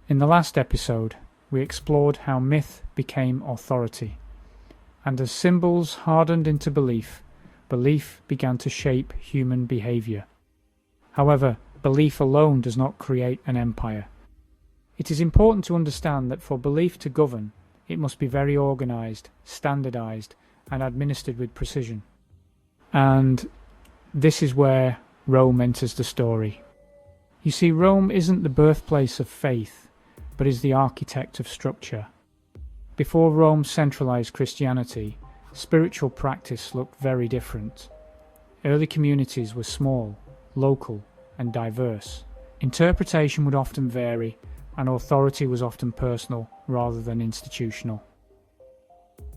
In the last episode, we explored how myth became authority, and as symbols hardened into belief, belief began to shape human behaviour. However, belief alone does not create an empire. It is important to understand that for belief to govern, it must be very organised, standardised, and administered with precision. And this is where Rome enters the story. You see, Rome isn't the birthplace of faith, but is the architect of structure. Before Rome centralised Christianity, spiritual practice looked very different. Early communities were small, local, and diverse. Interpretation would often vary, and authority was often personal rather than institutional.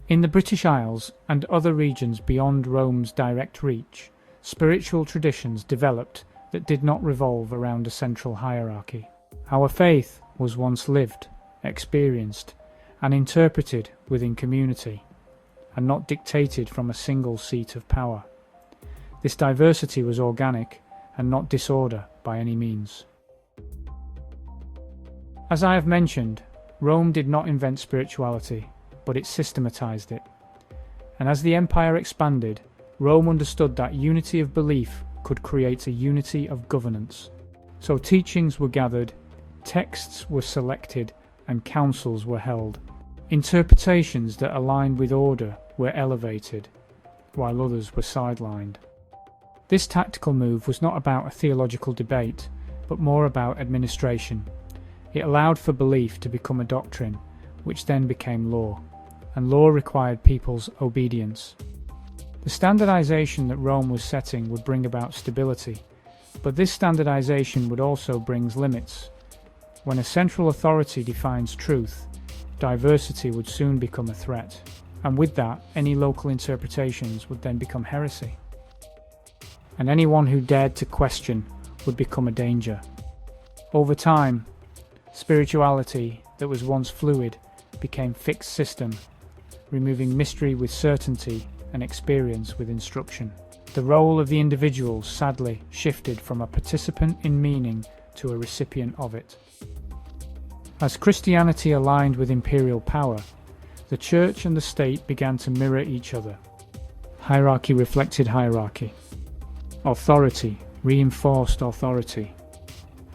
In the British Isles and other regions beyond Rome's direct reach, spiritual traditions developed that did not revolve around a central hierarchy. Our faith was once lived, experienced, and interpreted within community, and not dictated from a single seat of power. This diversity was organic and not disorder by any means. As I have mentioned, Rome did not invent spirituality, but it systematized it. And as the empire expanded, Rome understood that unity of belief could create a unity of governance. So teachings were gathered, texts were selected, and councils were held. Interpretations that aligned with order were elevated, while others were sidelined. This tactical move was not about a theological debate, but more about administration. It allowed for belief to become a doctrine, which then became law, and law required people's obedience. The standardisation that Rome was setting would bring about stability, but this standardisation would also bring limits. When a central authority defines truth, diversity would soon become a threat, and with that, any local interpretations would then become heresy. And anyone who dared to question would become a danger. Over time, spirituality that was once fluid became fixed system, removing mystery with certainty and experience with instruction. The role of the individual sadly shifted from a participant in meaning to a recipient of it. As Christianity aligned with imperial power, the church and the state began to mirror each other. Hierarchy reflected hierarchy. Authority reinforced authority,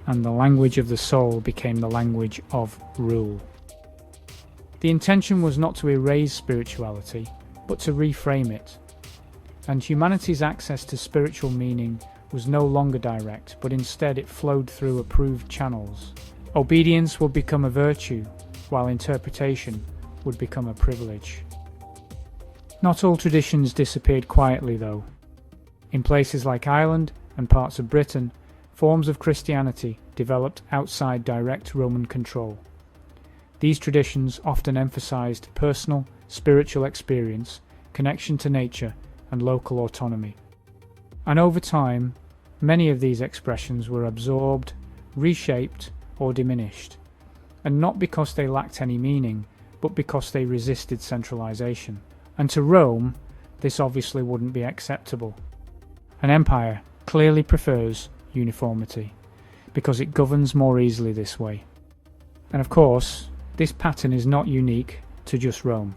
and the language of the soul became the language of rule. The intention was not to erase spirituality, but to reframe it. And humanity's access to spiritual meaning was no longer direct, but instead it flowed through approved channels. Obedience would become a virtue, while interpretation would become a privilege. Not all traditions disappeared quietly, though. In places like Ireland and parts of Britain, forms of Christianity developed outside direct Roman control. These traditions often emphasized personal, spiritual experience, connection to nature, and local autonomy. And over time, many of these expressions were absorbed, reshaped, or diminished, and not because they lacked any meaning, but because they resisted centralization. And to Rome, this obviously wouldn't be acceptable. An empire clearly prefers uniformity, because it governs more easily this way. And of course, this pattern is not unique to just Rome.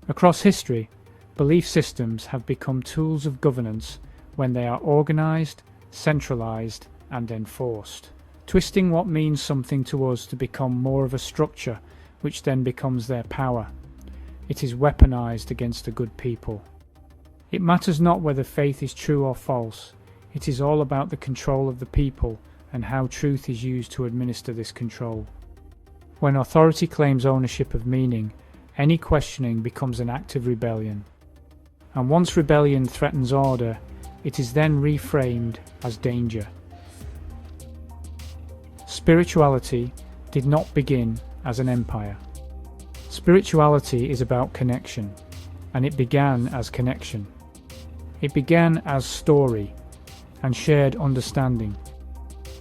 Across history, belief systems have become tools of governance when they are organised, centralised, and enforced, twisting what means something to us to become more of a structure, which then becomes their power. It is weaponised against a good people. It matters not whether faith is true or false, it is all about the control of the people and how truth is used to administer this control. When authority claims ownership of meaning, any questioning becomes an act of rebellion. And once rebellion threatens order, it is then reframed as danger. Spirituality did not begin as an empire. Spirituality is about connection, and it began as connection. It began as story and shared understanding.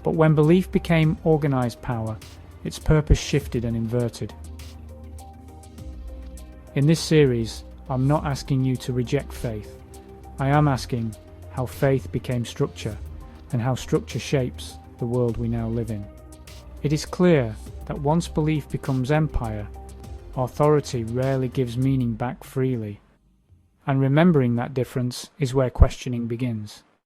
But when belief became organised power, its purpose shifted and inverted. In this series, I'm not asking you to reject faith. I am asking how faith became structure and how structure shapes the world we now live in. It is clear that once belief becomes empire, authority rarely gives meaning back freely, and remembering that difference is where questioning begins.